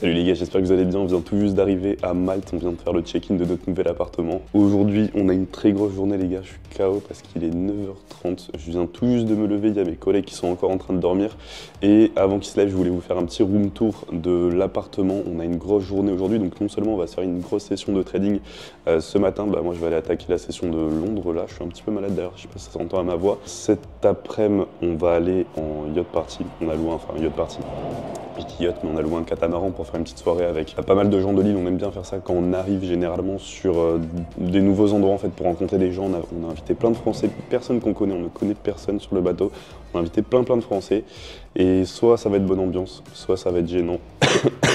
Salut les gars, j'espère que vous allez bien. On vient tout juste d'arriver à Malte, on vient de faire le check-in de notre nouvel appartement. Aujourd'hui, on a une très grosse journée les gars, je suis KO parce qu'il est 9h30. Je viens tout juste de me lever, il y a mes collègues qui sont encore en train de dormir. Et avant qu'ils se lèvent, je voulais vous faire un petit room tour de l'appartement. On a une grosse journée aujourd'hui, donc non seulement on va se faire une grosse session de trading ce matin, moi je vais aller attaquer la session de Londres là. Je suis un petit peu malade d'ailleurs, je sais pas si ça s'entend à ma voix. Cet après-midi, on va aller en yacht party. On a loué un yacht party. Je dis yacht, mais on a loué un catamaran pour faire une petite soirée avec pas mal de gens de l'île. On aime bien faire ça quand on arrive généralement sur des nouveaux endroits en fait pour rencontrer des gens. On a invité plein de Français, personne qu'on connaît, on ne connaît personne sur le bateau. On a invité plein de Français et soit ça va être bonne ambiance, soit ça va être gênant.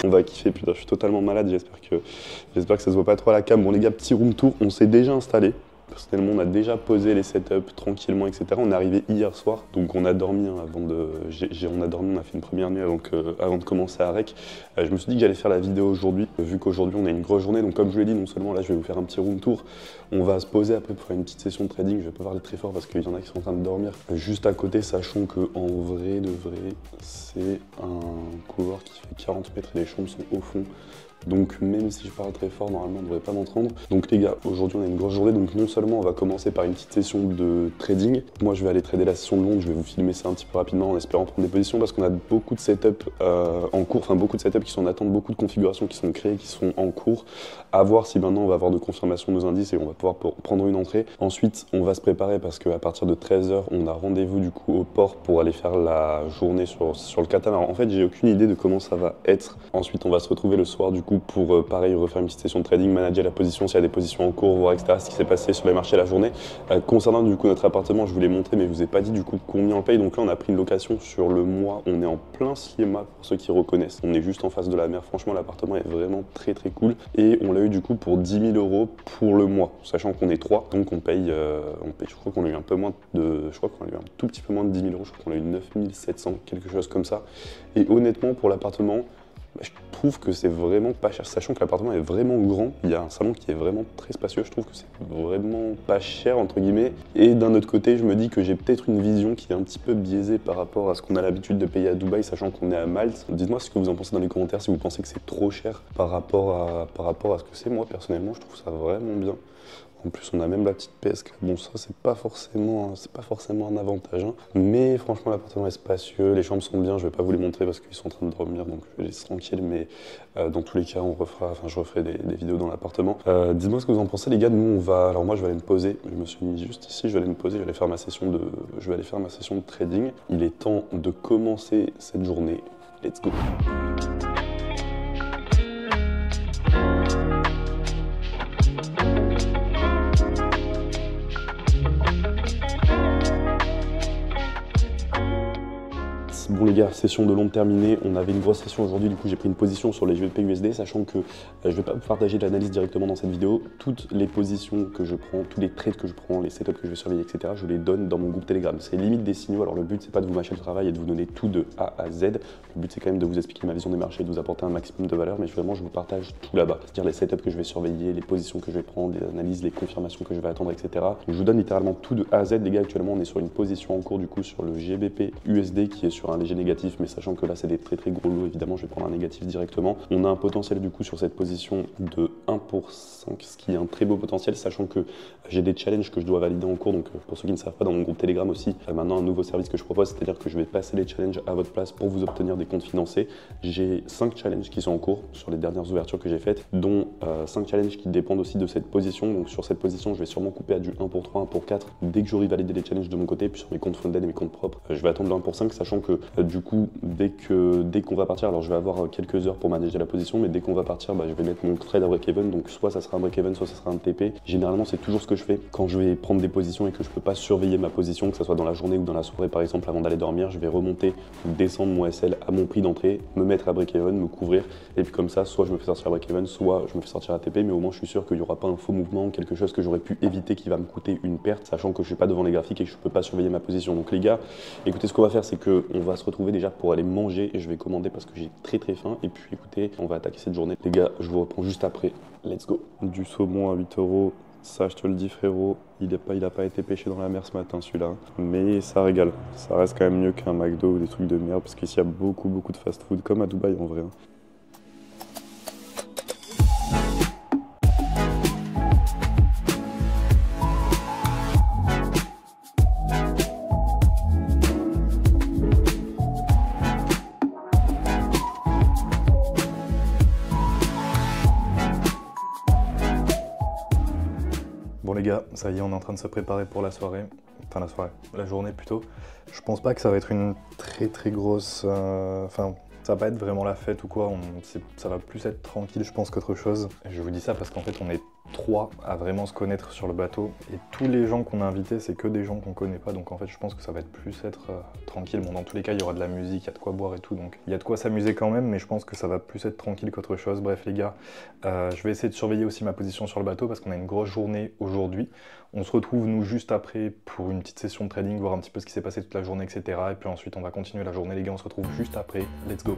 On va kiffer, putain je suis totalement malade, j'espère que ça se voit pas trop à la cam. Bon les gars, petit room tour, on s'est déjà installé. Personnellement, on a déjà posé les setups tranquillement, etc. On est arrivé hier soir, donc on a dormi on a fait une première nuit avant de commencer à rec. Je me suis dit que j'allais faire la vidéo aujourd'hui, vu qu'aujourd'hui on a une grosse journée. Donc comme je vous l'ai dit, non seulement là je vais vous faire un petit room tour, on va se poser après pour faire une petite session de trading. Je vais pas parler très fort parce qu'il y en a qui sont en train de dormir juste à côté, sachant que en vrai de vrai, c'est un couloir qui fait 40 mètres et les chambres sont au fond. Donc même si je parle très fort, normalement on ne devrait pas m'entendre. Donc les gars, aujourd'hui on a une grosse journée, donc non seulement on va commencer par une petite session de trading. Moi je vais aller trader la session de Londres, je vais vous filmer ça un petit peu rapidement en espérant prendre des positions parce qu'on a beaucoup de setups en cours, enfin beaucoup de setups qui sont en attente, beaucoup de configurations qui sont créées, qui sont en cours. À voir si maintenant on va avoir de confirmation de nos indices et on va pouvoir prendre une entrée. Ensuite on va se préparer parce qu'à partir de 13h on a rendez-vous du coup au port pour aller faire la journée sur le catamaran. En fait j'ai aucune idée de comment ça va être. Ensuite on va se retrouver le soir du coup pour pareil refaire une petite session de trading, manager la position s'il y a des positions en cours, voir etc. ce qui s'est passé sur les marchés la journée. Concernant du coup notre appartement, je vous l'ai montré mais je vous ai pas dit du coup combien on paye. Donc là on a pris une location sur le mois, on est en plein Sliema pour ceux qui reconnaissent. On est juste en face de la mer, franchement l'appartement est vraiment très cool. Et on l'a eu du coup pour 10 000 € pour le mois, sachant qu'on est 3, donc on paye, je crois qu'on a eu un peu moins je crois qu'on a eu un tout petit peu moins de 10 000 €, je crois qu'on a eu 9 700, quelque chose comme ça. Et honnêtement pour l'appartement, je trouve que c'est vraiment pas cher, sachant que l'appartement est vraiment grand. Il y a un salon qui est vraiment très spacieux, je trouve que c'est vraiment pas cher entre guillemets. Et d'un autre côté, je me dis que j'ai peut-être une vision qui est un petit peu biaisée par rapport à ce qu'on a l'habitude de payer à Dubaï, sachant qu'on est à Malte. Dites-moi ce que vous en pensez dans les commentaires, si vous pensez que c'est trop cher par rapport à ce que c'est. Moi personnellement, je trouve ça vraiment bien. En plus, on a même la petite pesque. Bon, ça, c'est pas forcément un avantage. Hein. Mais franchement, l'appartement est spacieux, les chambres sont bien. Je vais pas vous les montrer parce qu'ils sont en train de dormir, donc je les laisse tranquilles. Mais dans tous les cas, je referai des vidéos dans l'appartement. Dites-moi ce que vous en pensez, les gars. Alors moi, je vais aller me poser. Je me suis mis juste ici. Je vais aller me poser. Je vais aller faire ma session de trading. Il est temps de commencer cette journée. Let's go. Bon les gars, session de Londres terminée, on avait une grosse session aujourd'hui, du coup j'ai pris une position sur les GBP USD, sachant que je ne vais pas vous partager de l'analyse directement dans cette vidéo. Toutes les positions que je prends, tous les trades que je prends, les setups que je vais surveiller, etc., je les donne dans mon groupe Telegram. C'est limite des signaux, alors le but c'est pas de vous mâcher le travail et de vous donner tout de A à Z. Le but c'est quand même de vous expliquer ma vision des marchés, de vous apporter un maximum de valeur, mais vraiment je vous partage tout là-bas. C'est-à-dire les setups que je vais surveiller, les positions que je vais prendre, les analyses, les confirmations que je vais attendre, etc. Donc, je vous donne littéralement tout de A à Z. Les gars, actuellement on est sur une position en cours du coup sur le GBP USD qui est sur un léger négatif, mais sachant que là c'est des très gros lots, évidemment je vais prendre un négatif directement. On a un potentiel du coup sur cette position de 1 pour 5, ce qui est un très beau potentiel, sachant que j'ai des challenges que je dois valider en cours. Donc pour ceux qui ne savent pas, dans mon groupe Telegram aussi, maintenant un nouveau service que je propose, c'est-à-dire que je vais passer les challenges à votre place pour vous obtenir des comptes financés. J'ai 5 challenges qui sont en cours sur les dernières ouvertures que j'ai faites, dont 5 challenges qui dépendent aussi de cette position. Donc sur cette position, je vais sûrement couper à du 1 pour 3, 1 pour 4 dès que j'aurai validé les challenges de mon côté. Puis sur mes comptes funded et mes comptes propres, je vais attendre le 1 pour 5, sachant que du coup dès qu'on va partir, alors je vais avoir quelques heures pour manager la position, mais dès qu'on va partir, je vais mettre mon trade à break-even, donc soit ça sera un break-even, soit ça sera un TP. Généralement c'est toujours ce que je fais quand je vais prendre des positions et que je peux pas surveiller ma position, que ce soit dans la journée ou dans la soirée par exemple avant d'aller dormir. Je vais remonter ou descendre mon SL à mon prix d'entrée, me mettre à break-even, me couvrir, et puis comme ça, soit je me fais sortir à break-even, soit je me fais sortir à TP, mais au moins je suis sûr qu'il n'y aura pas un faux mouvement, quelque chose que j'aurais pu éviter qui va me coûter une perte, sachant que je suis pas devant les graphiques et que je peux pas surveiller ma position. Donc les gars, écoutez, ce qu'on va faire, c'est qu'on va se retrouver déjà pour aller manger et je vais commander parce que j'ai très faim. Et puis écoutez, on va attaquer cette journée. Les gars, je vous reprends juste après. Let's go. Du saumon à 8 €. Ça, je te le dis frérot, il a pas été pêché dans la mer ce matin celui-là. Mais ça régale. Ça reste quand même mieux qu'un McDo ou des trucs de merde parce qu'ici il y a beaucoup de fast-food comme à Dubaï en vrai. gars, ça y est, on est en train de se préparer pour la soirée. Enfin la journée plutôt. Je pense pas que ça va être une très grosse... ça va pas être vraiment la fête ou quoi, ça va plus être tranquille je pense qu'autre chose. Et je vous dis ça parce qu'en fait on est 3 à vraiment se connaître sur le bateau et tous les gens qu'on a invités c'est que des gens qu'on connaît pas, donc en fait je pense que ça va être plus être tranquille. Bon, dans tous les cas il y aura de la musique, il y a de quoi boire et tout, donc il y a de quoi s'amuser quand même, mais je pense que ça va plus être tranquille qu'autre chose. Bref les gars, je vais essayer de surveiller aussi ma position sur le bateau parce qu'on a une grosse journée aujourd'hui. On se retrouve nous juste après pour une petite session de trading, voir un petit peu ce qui s'est passé toute la journée, etc. Et puis ensuite on va continuer la journée les gars, on se retrouve juste après. Let's go.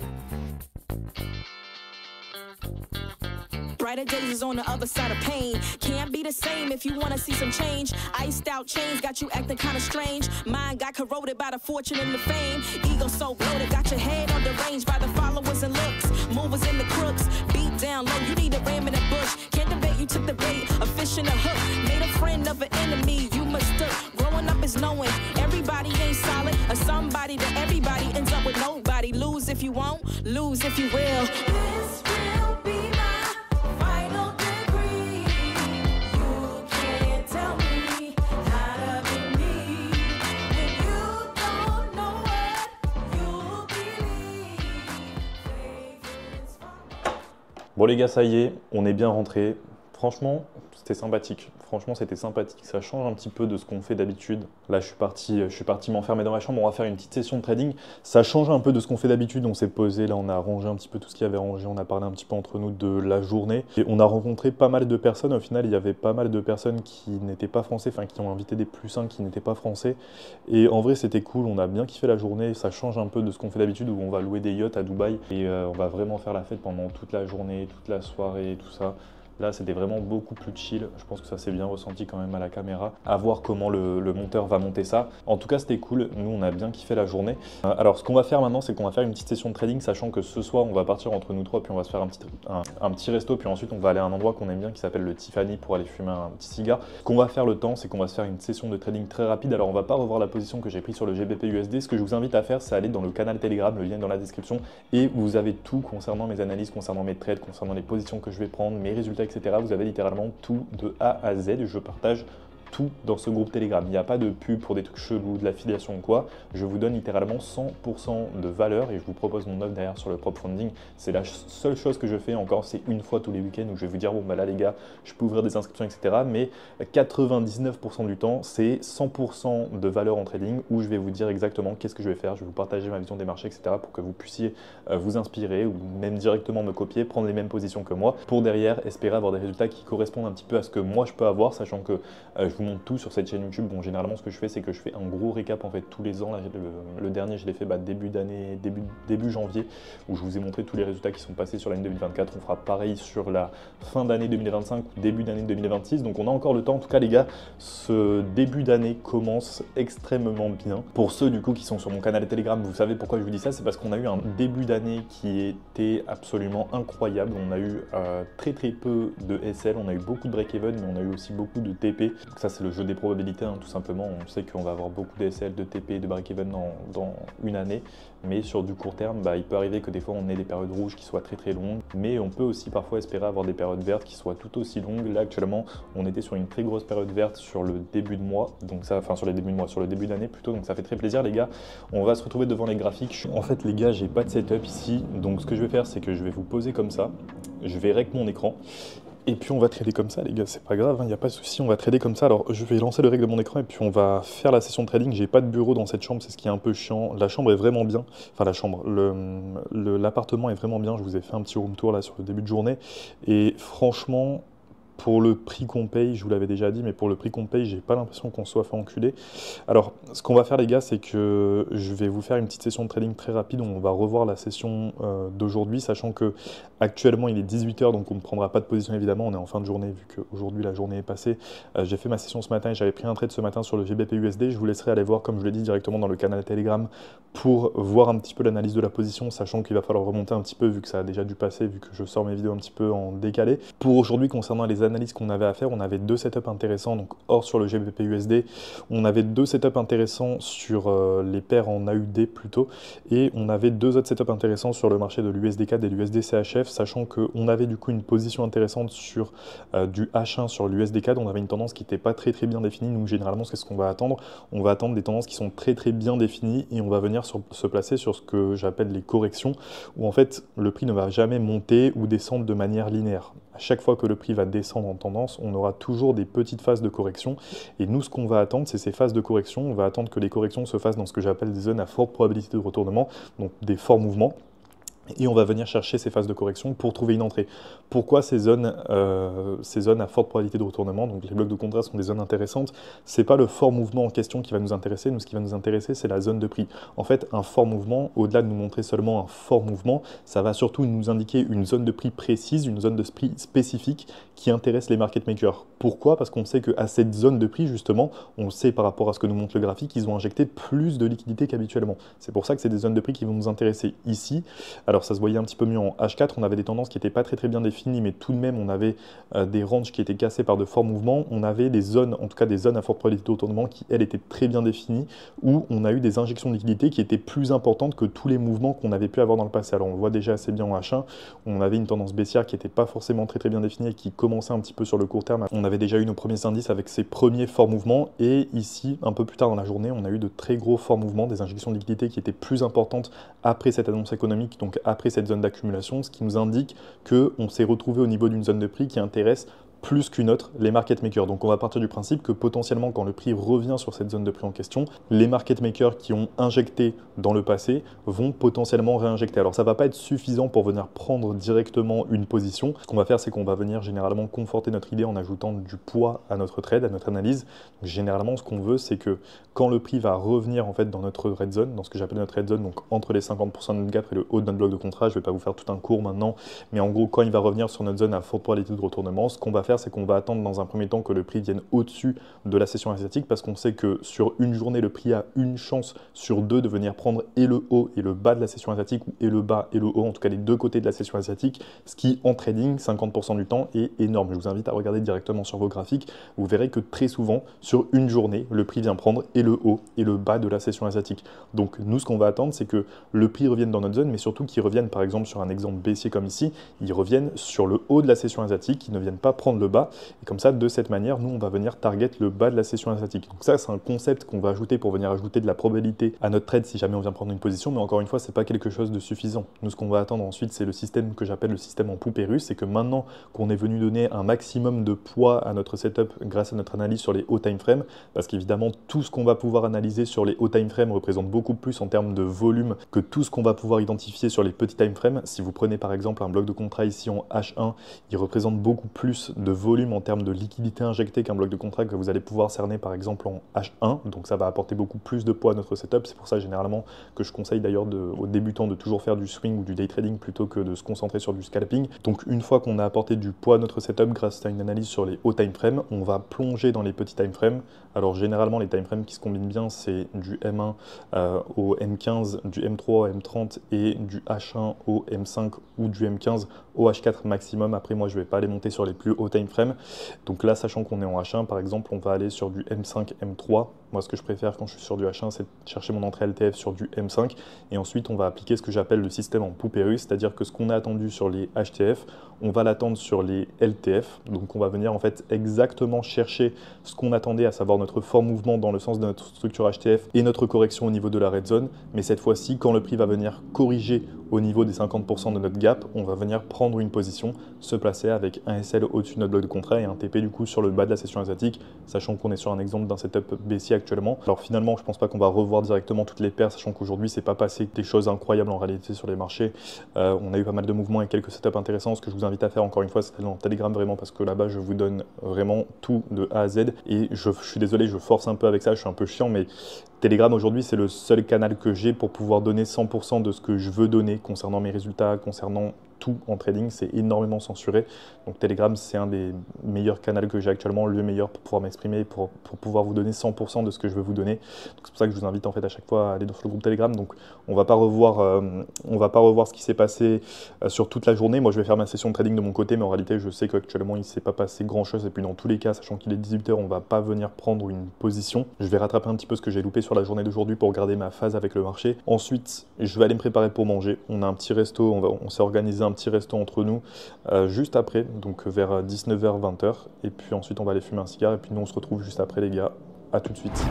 Brighter days is on the other side of pain. Can't be the same if you wanna see some change. Iced out chains got you acting kinda strange. Mine got corroded by the fortune and the fame. Ego so bloated, got your head on the range by the followers and looks. Movers and the crooks, beat down low. You need a ram in a bush. Can't debate, you took the bait, a fish in a hook. Made a friend of an enemy, you mistook. Growing up is knowing everybody ain't solid. Or somebody that everybody ends up with nobody. Lose if you won't, lose if you will. This will be my final degree. You can't tell me how to be me. When you don't know what you believe. Bon les gars, ça y est, on est bien rentré. Franchement, c'était sympathique. Franchement, c'était sympathique. Ça change un petit peu de ce qu'on fait d'habitude. Là, je suis parti m'enfermer dans ma chambre. On va faire une petite session de trading. Ça change un peu de ce qu'on fait d'habitude. On s'est posé, là, on a rangé un petit peu tout ce qu'il y avait rangé. On a parlé un petit peu entre nous de la journée. Et on a rencontré pas mal de personnes. Au final, il y avait pas mal de personnes qui n'étaient pas français, enfin, qui ont invité des +1 qui n'étaient pas français. Et en vrai, c'était cool. On a bien kiffé la journée. Ça change un peu de ce qu'on fait d'habitude où on va louer des yachts à Dubaï. Et on va vraiment faire la fête pendant toute la journée, toute la soirée, tout ça. Là, c'était vraiment beaucoup plus chill. Je pense que ça s'est bien ressenti quand même à la caméra. À voir comment le monteur va monter ça. En tout cas, c'était cool. Nous, on a bien kiffé la journée. Alors, ce qu'on va faire maintenant, c'est qu'on va faire une petite session de trading, sachant que ce soir, on va partir entre nous 3, puis on va se faire un petit resto, puis ensuite, on va aller à un endroit qu'on aime bien qui s'appelle le Tiffany pour aller fumer un petit cigare. Ce qu'on va faire le temps, c'est qu'on va se faire une session de trading très rapide. Alors, on va pas revoir la position que j'ai prise sur le GBP USD. Ce que je vous invite à faire, c'est aller dans le canal Telegram, le lien est dans la description, et vous avez tout concernant mes analyses, concernant mes trades, concernant les positions que je vais prendre, mes résultats, etc. Vous avez littéralement tout de A à Z. Je partage tout dans ce groupe Telegram. Il n'y a pas de pub pour des trucs chelous, de l'affiliation ou quoi. Je vous donne littéralement 100% de valeur et je vous propose mon offre derrière sur le prop funding. C'est la seule chose que je fais encore, c'est une fois tous les week-ends où je vais vous dire bon bah là les gars, je peux ouvrir des inscriptions, etc. Mais 99% du temps, c'est 100% de valeur en trading où je vais vous dire exactement qu'est-ce que je vais faire. Je vais vous partager ma vision des marchés, etc. pour que vous puissiez vous inspirer ou même directement me copier, prendre les mêmes positions que moi pour derrière espérer avoir des résultats qui correspondent un petit peu à ce que moi je peux avoir, sachant que je vous montre tout sur cette chaîne YouTube. Bon, généralement, ce que je fais, c'est que je fais un gros récap en fait tous les ans. Là, le dernier, je l'ai fait début d'année, début janvier, où je vous ai montré tous les résultats qui sont passés sur l'année 2024. On fera pareil sur la fin d'année 2025 ou début d'année 2026. Donc, on a encore le temps. En tout cas, les gars, ce début d'année commence extrêmement bien. Pour ceux du coup qui sont sur mon canal Telegram, vous savez pourquoi je vous dis ça, c'est parce qu'on a eu un début d'année qui était absolument incroyable. On a eu très peu de SL, on a eu beaucoup de break-even, mais on a eu aussi beaucoup de TP. Donc ça, c'est le jeu des probabilités, hein, tout simplement. On sait qu'on va avoir beaucoup de SL, de TP, de break-even dans une année, mais sur du court terme, il peut arriver que des fois on ait des périodes rouges qui soient très longues, mais on peut aussi parfois espérer avoir des périodes vertes qui soient tout aussi longues. Là, actuellement, on était sur une très grosse période verte sur le début de mois, donc ça, enfin sur les débuts de mois, sur le début d'année plutôt, donc ça fait très plaisir les gars. On va se retrouver devant les graphiques. En fait les gars, j'ai pas de setup ici, donc ce que je vais faire, c'est que je vais vous poser comme ça, je vais rec mon écran. Et puis on va trader comme ça les gars, c'est pas grave, il n'y a pas de souci, on va trader comme ça. Alors je vais lancer le règle de mon écran et puis on va faire la session de trading. J'ai pas de bureau dans cette chambre, c'est ce qui est un peu chiant. La chambre est vraiment bien, enfin la chambre, l'appartement est vraiment bien. Je vous ai fait un petit room tour là sur le début de journée. Et franchement, pour le prix qu'on paye, je vous l'avais déjà dit, mais pour le prix qu'on paye, j'ai pas l'impression qu'on soit fait enculer. Alors, ce qu'on va faire les gars, c'est que je vais vous faire une petite session de trading très rapide. On va revoir la session d'aujourd'hui, sachant que actuellement il est 18 h, donc on ne prendra pas de position évidemment. On est en fin de journée, vu qu'aujourd'hui la journée est passée. J'ai fait ma session ce matin et j'avais pris un trade ce matin sur le GBP USD. Je vous laisserai aller voir, comme je l'ai dit, directement dans le canal Telegram pour voir un petit peu l'analyse de la position, sachant qu'il va falloir remonter un petit peu, vu que ça a déjà dû passer, vu que je sors mes vidéos un petit peu en décalé. Pour aujourd'hui, concernant les l'analyse qu'on avait à faire, on avait 2 setups intéressants, donc hors sur le GBP/USD, on avait 2 setups intéressants sur les paires en AUD plutôt, et on avait 2 autres setups intéressants sur le marché de l'USD-CAD et l'USD-CHF, sachant qu'on avait du coup une position intéressante sur du H1 sur l'USD-CAD, on avait une tendance qui n'était pas très bien définie. Nous généralement c'est ce qu'on va attendre, on va attendre des tendances qui sont très bien définies et on va venir se placer sur ce que j'appelle les corrections, où en fait le prix ne va jamais monter ou descendre de manière linéaire. À chaque fois que le prix va descendre en tendance, on aura toujours des petites phases de correction, et nous ce qu'on va attendre, c'est ces phases de correction. On va attendre que les corrections se fassent dans ce que j'appelle des zones à forte probabilité de retournement, donc des forts mouvements, et on va venir chercher ces phases de correction pour trouver une entrée. Pourquoi ces zones à forte probabilité de retournement, donc les blocs de contrat sont des zones intéressantes, c'est pas le fort mouvement en question qui va nous intéresser. Nous, ce qui va nous intéresser, c'est la zone de prix. En fait, un fort mouvement, au-delà de nous montrer seulement un fort mouvement, ça va surtout nous indiquer une zone de prix précise, une zone de prix spécifique qui intéresse les market makers. Pourquoi? Parce qu'on sait qu'à cette zone de prix, justement, on sait par rapport à ce que nous montre le graphique, ils ont injecté plus de liquidité qu'habituellement. C'est pour ça que c'est des zones de prix qui vont nous intéresser ici. Alors ça se voyait un petit peu mieux en H4, on avait des tendances qui n'étaient pas très bien définies, mais tout de même on avait des ranges qui étaient cassés par de forts mouvements. On avait des zones, en tout cas des zones à forte probabilité de retournement qui elles étaient très bien définies, où on a eu des injections de liquidité qui étaient plus importantes que tous les mouvements qu'on avait pu avoir dans le passé. Alors on le voit déjà assez bien en H1, on avait une tendance baissière qui n'était pas forcément très bien définie et qui commençait un petit peu sur le court terme. On avait déjà eu nos premiers indices avec ces premiers forts mouvements, et ici un peu plus tard dans la journée on a eu de très gros forts mouvements, des injections de liquidité qui étaient plus importantes après cette annonce économique, donc après cette zone d'accumulation, ce qui nous indique qu'on s'est retrouvé au niveau d'une zone de prix qui intéresse plus qu'une autre les market makers. Donc on va partir du principe que potentiellement quand le prix revient sur cette zone de prix en question, les market makers qui ont injecté dans le passé vont potentiellement réinjecter. Alors ça va pas être suffisant pour venir prendre directement une position. Ce qu'on va faire, c'est qu'on va venir généralement conforter notre idée en ajoutant du poids à notre trade, à notre analyse. Donc, généralement ce qu'on veut, c'est que quand le prix va revenir en fait dans notre red zone, dans ce que j'appelle notre red zone, donc entre les 50% de notre gap et le haut de notre bloc de contrat, je vais pas vous faire tout un cours maintenant, mais en gros quand il va revenir sur notre zone à forte probabilité de retournement, ce qu'on va faire, c'est qu'on va attendre dans un premier temps que le prix vienne au-dessus de la session asiatique, parce qu'on sait que sur une journée, le prix a une chance sur deux de venir prendre et le haut et le bas de la session asiatique, et le bas et le haut, en tout cas les deux côtés de la session asiatique, ce qui en trading 50% du temps est énorme. Je vous invite à regarder directement sur vos graphiques, vous verrez que très souvent sur une journée, le prix vient prendre et le haut et le bas de la session asiatique. Donc nous, ce qu'on va attendre, c'est que le prix revienne dans notre zone, mais surtout qu'il revienne, par exemple sur un exemple baissier comme ici, il revienne sur le haut de la session asiatique, qu'il ne vienne pas prendre le bas. Et comme ça, de cette manière, nous, on va venir target le bas de la session asiatique. Donc ça, c'est un concept qu'on va ajouter pour venir ajouter de la probabilité à notre trade si jamais on vient prendre une position. Mais encore une fois, c'est pas quelque chose de suffisant. Nous, ce qu'on va attendre ensuite, c'est le système que j'appelle le système en poupée russe. C'est que maintenant qu'on est venu donner un maximum de poids à notre setup grâce à notre analyse sur les hauts time frames, parce qu'évidemment, tout ce qu'on va pouvoir analyser sur les hauts time frames représente beaucoup plus en termes de volume que tout ce qu'on va pouvoir identifier sur les petits time frames. Si vous prenez par exemple un bloc de contrat ici en H1, il représente beaucoup plus de volume en termes de liquidité injectée qu'un bloc de contrat que vous allez pouvoir cerner par exemple en H1, donc ça va apporter beaucoup plus de poids à notre setup. C'est pour ça généralement que je conseille d'ailleurs aux débutants de toujours faire du swing ou du day trading plutôt que de se concentrer sur du scalping. Donc une fois qu'on a apporté du poids à notre setup grâce à une analyse sur les hauts time frames, on va plonger dans les petits time frames. Alors généralement les time frames qui se combinent bien, c'est du M1 au M15, du M3 au M30 et du H1 au M5 ou du M15 au H4 maximum. Après moi je vais pas aller monter sur les plus hauts time frames. Donc là, sachant qu'on est en H1 par exemple, on va aller sur du M5, M3. Moi ce que je préfère quand je suis sur du H1, c'est de chercher mon entrée LTF sur du M5, et ensuite on va appliquer ce que j'appelle le système en poupée russe, c'est-à-dire que ce qu'on a attendu sur les HTF, on va l'attendre sur les LTF. Donc on va venir en fait exactement chercher ce qu'on attendait, à savoir notre fort mouvement dans le sens de notre structure HTF et notre correction au niveau de la red zone. Mais cette fois-ci, quand le prix va venir corriger au niveau des 50% de notre gap, on va venir prendre une position, se placer avec un SL au-dessus de notre bloc de contrat et un TP du coup sur le bas de la session asiatique, sachant qu'on est sur un exemple d'un setup baissier actuellement. Alors finalement, je pense pas qu'on va revoir directement toutes les paires, sachant qu'aujourd'hui c'est pas passé des choses incroyables en réalité sur les marchés. On a eu pas mal de mouvements et quelques setups intéressants. Ce que je vous invite à faire encore une fois, c'est dans Telegram vraiment, parce que là-bas je vous donne vraiment tout de A à Z, et je suis désolé, je force un peu avec ça, je suis un peu chiant, mais Telegram aujourd'hui c'est le seul canal que j'ai pour pouvoir donner 100% de ce que je veux donner concernant mes résultats, concernant tout en trading, c'est énormément censuré. Donc Telegram, c'est un des meilleurs canaux que j'ai actuellement, le meilleur pour pouvoir m'exprimer, pour pouvoir vous donner 100% de ce que je veux vous donner. C'est pour ça que je vous invite en fait à chaque fois à aller dans le groupe Telegram. Donc on va pas revoir ce qui s'est passé sur toute la journée. Moi, je vais faire ma session de trading de mon côté, mais en réalité, je sais qu'actuellement, il ne s'est pas passé grand-chose. Et puis dans tous les cas, sachant qu'il est 18 h, on va pas venir prendre une position. Je vais rattraper un petit peu ce que j'ai loupé sur la journée d'aujourd'hui pour garder ma phase avec le marché. Ensuite, je vais aller me préparer pour manger. On a un petit resto, on s'est organisé un petit resto entre nous juste après, donc vers 19 h, 20 h. Et puis ensuite, on va aller fumer un cigare. Et puis nous, on se retrouve juste après, les gars. À tout de suite.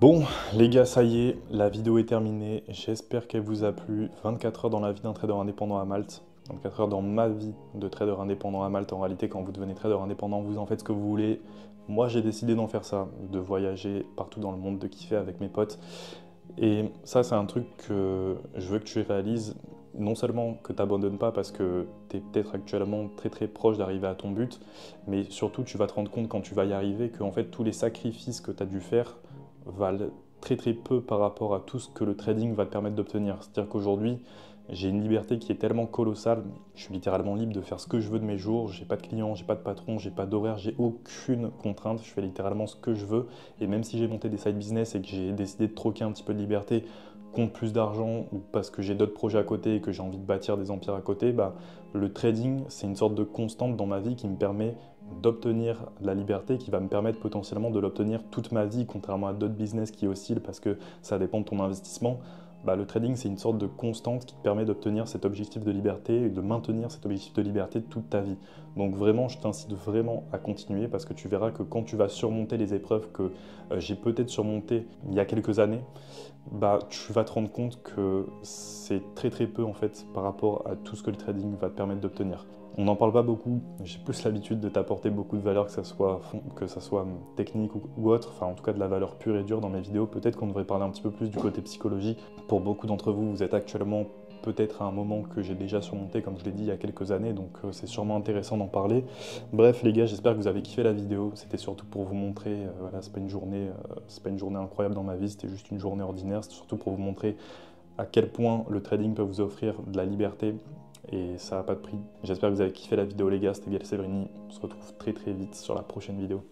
Bon, les gars, ça y est, la vidéo est terminée. J'espère qu'elle vous a plu. 24 heures dans la vie d'un trader indépendant à Malte. 24 heures dans ma vie de trader indépendant à Malte. En réalité, quand vous devenez trader indépendant, vous en faites ce que vous voulez. Moi, j'ai décidé d'en faire ça, de voyager partout dans le monde, de kiffer avec mes potes. Et ça, c'est un truc que je veux que tu réalises. Non seulement que tu n'abandonnes pas parce que tu es peut-être actuellement très proche d'arriver à ton but, mais surtout tu vas te rendre compte quand tu vas y arriver que en fait, tous les sacrifices que tu as dû faire valent très peu par rapport à tout ce que le trading va te permettre d'obtenir. C'est-à-dire qu'aujourd'hui, j'ai une liberté qui est tellement colossale, je suis littéralement libre de faire ce que je veux de mes jours, j'ai pas de clients, j'ai pas de patron, j'ai pas d'horaire, j'ai aucune contrainte, je fais littéralement ce que je veux. Et même si j'ai monté des side business et que j'ai décidé de troquer un petit peu de liberté contre plus d'argent ou parce que j'ai d'autres projets à côté et que j'ai envie de bâtir des empires à côté, le trading, c'est une sorte de constante dans ma vie qui me permet d'obtenir la liberté, qui va me permettre potentiellement de l'obtenir toute ma vie, contrairement à d'autres business qui oscillent parce que ça dépend de ton investissement. Le trading, c'est une sorte de constante qui te permet d'obtenir cet objectif de liberté et de maintenir cet objectif de liberté toute ta vie. Donc vraiment, je t'incite vraiment à continuer parce que tu verras que quand tu vas surmonter les épreuves que j'ai peut-être surmontées il y a quelques années, tu vas te rendre compte que c'est très peu en fait par rapport à tout ce que le trading va te permettre d'obtenir. On n'en parle pas beaucoup, j'ai plus l'habitude de t'apporter beaucoup de valeur, que ça soit technique ou autre, enfin en tout cas de la valeur pure et dure dans mes vidéos. Peut-être qu'on devrait parler un petit peu plus du côté psychologique. Pour beaucoup d'entre vous, vous êtes actuellement peut-être à un moment que j'ai déjà surmonté, comme je l'ai dit, il y a quelques années, donc c'est sûrement intéressant d'en parler. Bref les gars, j'espère que vous avez kiffé la vidéo. C'était surtout pour vous montrer, voilà, c'est pas une journée incroyable dans ma vie, c'était juste une journée ordinaire. C'était surtout pour vous montrer à quel point le trading peut vous offrir de la liberté. Et ça n'a pas de prix. J'espère que vous avez kiffé la vidéo les gars, c'était Gaël Séverini. On se retrouve très vite sur la prochaine vidéo.